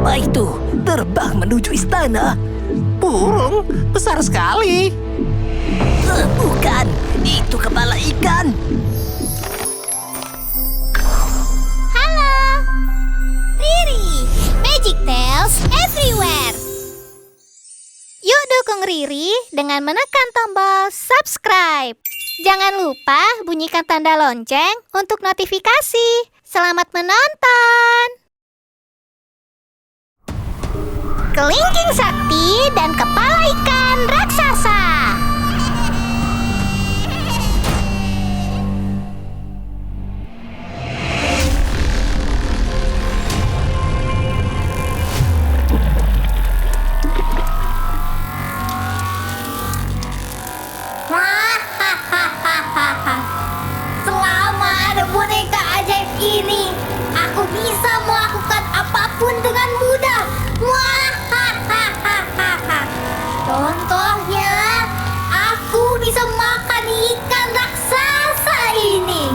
Apa itu? Terbang menuju istana? Burung besar sekali. Bukan, itu kepala ikan. Halo, Riri, Magic Tales Everywhere. Yuk dukung Riri dengan menekan tombol subscribe. Jangan lupa bunyikan tanda lonceng untuk notifikasi. Selamat menonton. Kelingking sakti dan kepala ikan raksasa. Selama ada boneka ajaib ini, aku bisa melakukan apapun dengan mudah. Contohnya, aku bisa makan ikan raksasa ini.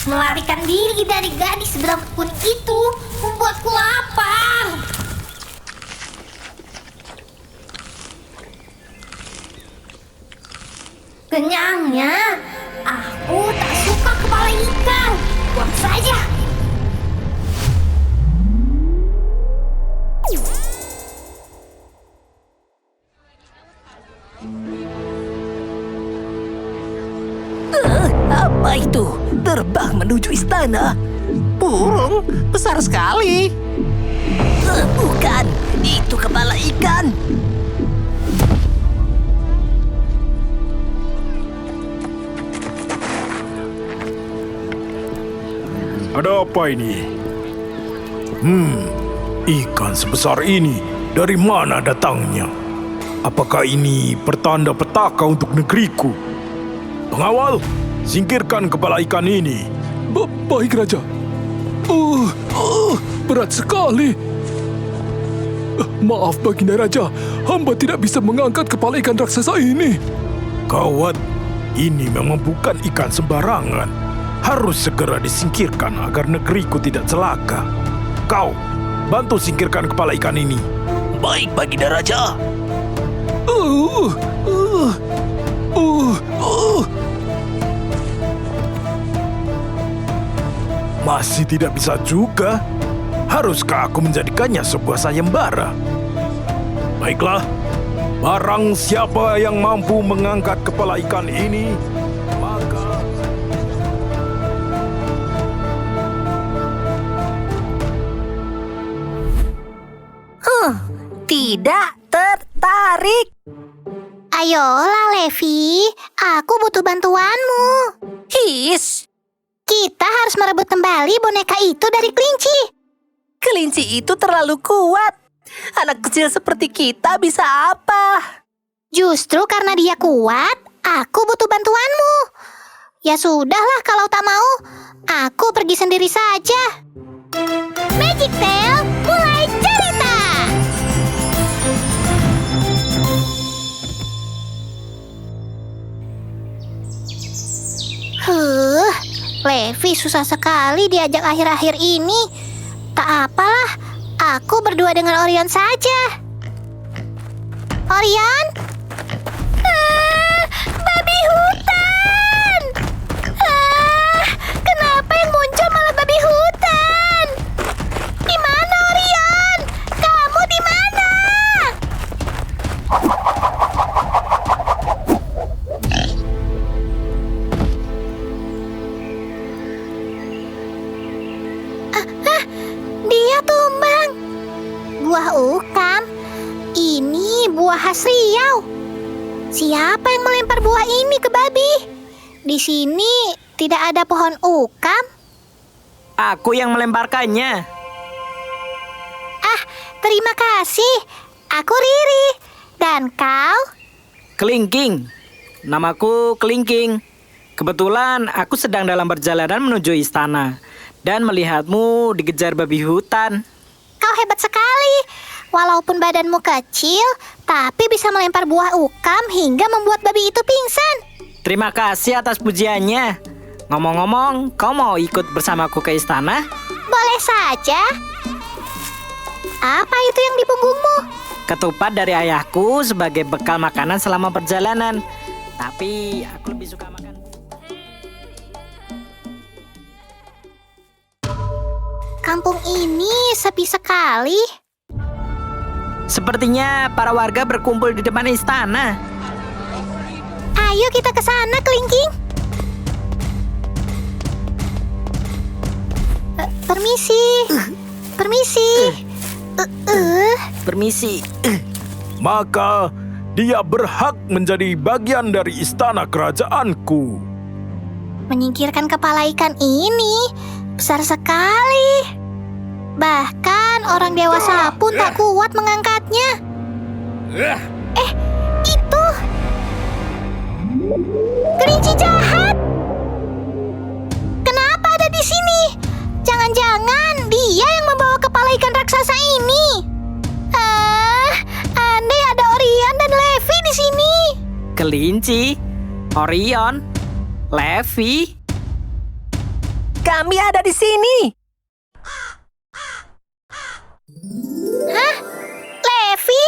Melarikan diri dari gadis berambut kuning itu membuatku lapar. Kenyangnya, aku tak suka kepala ikan. Buang saja. Apa itu? Terbang menuju istana? Burung besar sekali. Bukan, itu kepala ikan. Ada apa ini? Ikan sebesar ini dari mana datangnya? Apakah ini pertanda petaka untuk negeriku? Pengawal, singkirkan kepala ikan ini. Baik, Raja. Berat sekali. Maaf, Baginda Raja. Hamba tidak bisa mengangkat kepala ikan raksasa ini. Gawat, ini memang bukan ikan sembarangan. Harus segera disingkirkan agar negeriku tidak celaka. Kau, bantu singkirkan kepala ikan ini. Baik, Baginda Raja. Masih tidak bisa juga. Haruskah aku menjadikannya sebuah sayembara? Baiklah, barang siapa yang mampu mengangkat kepala ikan ini, maka... Tidak tertarik. Ayolah, Levi. Aku butuh bantuanmu. His, Kita harus merebut kembali boneka itu dari kelinci. kelinci itu terlalu kuat. Anak kecil seperti kita bisa apa? Justru karena dia kuat, aku butuh bantuanmu. Ya sudahlah kalau tak mau, aku pergi sendiri saja. Magic Tail mulai cerita. Levi susah sekali diajak akhir-akhir ini. Tak apalah, aku berdua dengan Orion saja. Orion? Babi hutan! Kenapa yang muncul malah babi hutan? Di mana, Orion? Kamu di mana? Dia tumbang. Buah ukam. Ini buah khas Riau. Siapa yang melempar buah ini ke babi? Di sini tidak ada pohon ukam. Aku yang melemparkannya. Terima kasih. Aku Riri. Dan kau? Kelingking. Namaku Kelingking. Kebetulan aku sedang dalam perjalanan menuju istana dan melihatmu dikejar babi hutan. Kau hebat sekali. Walaupun badanmu kecil, tapi bisa melempar buah ukam hingga membuat babi itu pingsan. Terima kasih atas pujiannya. Ngomong-ngomong, kau mau ikut bersamaku ke istana? Boleh saja. Apa itu yang di punggungmu? Ketupat dari ayahku sebagai bekal makanan selama perjalanan. Tapi aku lebih suka makan. Kampung ini sepi sekali. Sepertinya para warga berkumpul di depan istana. Ayo kita ke sana, Kelingking. Permisi. Permisi. Permisi. Maka dia berhak menjadi bagian dari istana kerajaanku. Menyingkirkan kepala ikan ini besar sekali. Bahkan orang dewasa pun tak kuat mengangkatnya. Itu kelinci jahat. Kenapa ada di sini? Jangan-jangan dia yang membawa kepala ikan raksasa ini. Andai ada Orion dan Levi di sini. Kelinci, Orion, Levi. Kami ada di sini. Hah? Levi?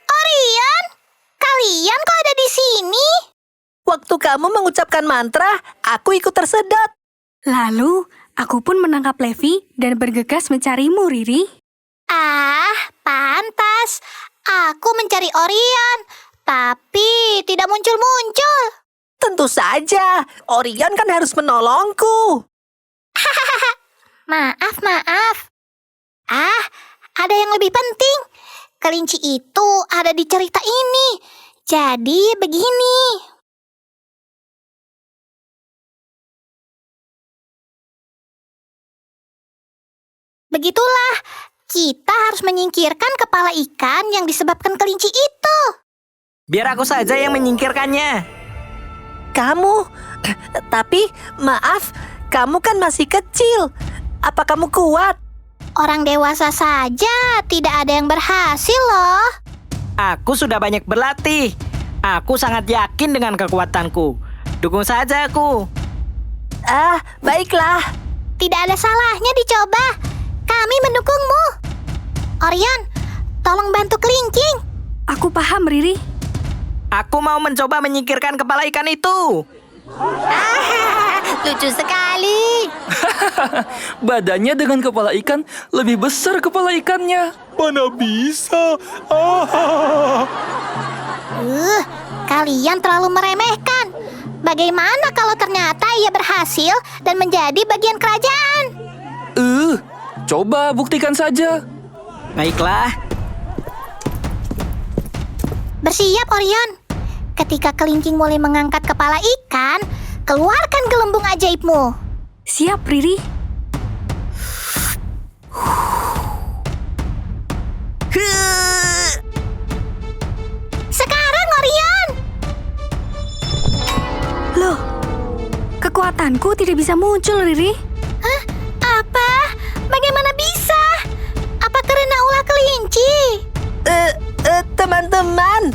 Orion? Kalian kok ada di sini? Waktu kamu mengucapkan mantra, aku ikut tersedot. Lalu, aku pun menangkap Levi dan bergegas mencarimu, Riri. Pantas. Aku mencari Orion, tapi tidak muncul-muncul. Tentu saja, Orion kan harus menolongku. Maaf. Ada yang lebih penting. Kelinci itu ada di cerita ini. Jadi begini. Begitulah, kita harus menyingkirkan kepala ikan yang disebabkan kelinci itu. Biar aku saja yang menyingkirkannya. Kamu? Tapi, maaf, kamu kan masih kecil. Apa kamu kuat? Orang dewasa saja tidak ada yang berhasil loh. Aku sudah banyak berlatih. Aku sangat yakin dengan kekuatanku. Dukung saja aku. Baiklah. Tidak ada salahnya dicoba. Kami mendukungmu. Orion, tolong bantu kelingking. Aku paham, Riri. Aku mau mencoba menyingkirkan kepala ikan itu. Lucu sekali. Badannya dengan kepala ikan lebih besar kepala ikannya. Mana bisa? Kalian terlalu meremehkan. Bagaimana kalau ternyata ia berhasil dan menjadi bagian kerajaan? Coba buktikan saja. Baiklah. Bersiap, Orion. Ketika kelingking mulai mengangkat kepala ikan, keluarkan gelembung ajaibmu. Siap, Riri. Sekarang, Orion! Loh, kekuatanku tidak bisa muncul, Riri. Hah? Apa? Bagaimana bisa? Apa karena ulah kelinci? Teman-teman,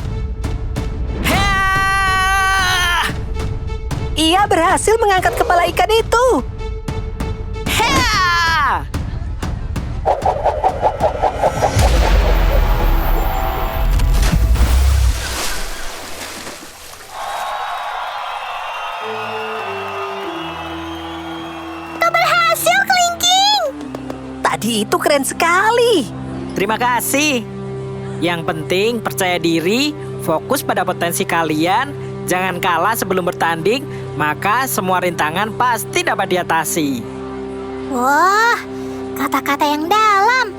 ia berhasil mengangkat kepala ikan itu. Kau berhasil, kelingking! Tadi itu keren sekali. Terima kasih. Yang penting percaya diri, fokus pada potensi kalian, jangan kalah sebelum bertanding, maka semua rintangan pasti dapat diatasi. Wah, kata-kata yang dalam.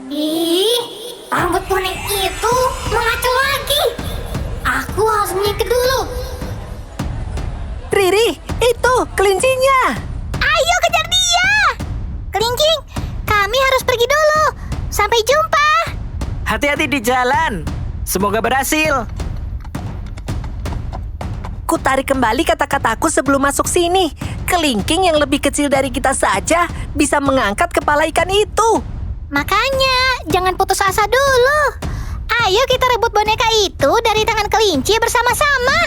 Ih, rambut kuning itu mengacu lagi. Aku harus menyingkir dulu. Riri, itu kelincinya. Ayo kejar dia! Kelingking, kami harus pergi dulu. Sampai jumpa. Hati-hati di jalan. Semoga berhasil. Ku tarik kembali kata-kataku sebelum masuk sini. Kelingking yang lebih kecil dari kita saja bisa mengangkat kepala ikan itu. Makanya, jangan putus asa dulu. Ayo kita rebut boneka itu dari tangan kelinci bersama-sama.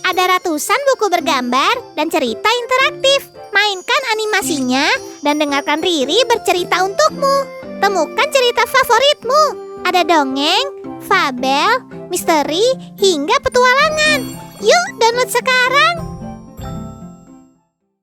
Ada ratusan buku bergambar dan cerita interaktif. Mainkan animasinya dan dengarkan Riri bercerita untukmu. Temukan cerita favoritmu. Ada dongeng, fabel, misteri, hingga petualangan. Yuk, download sekarang.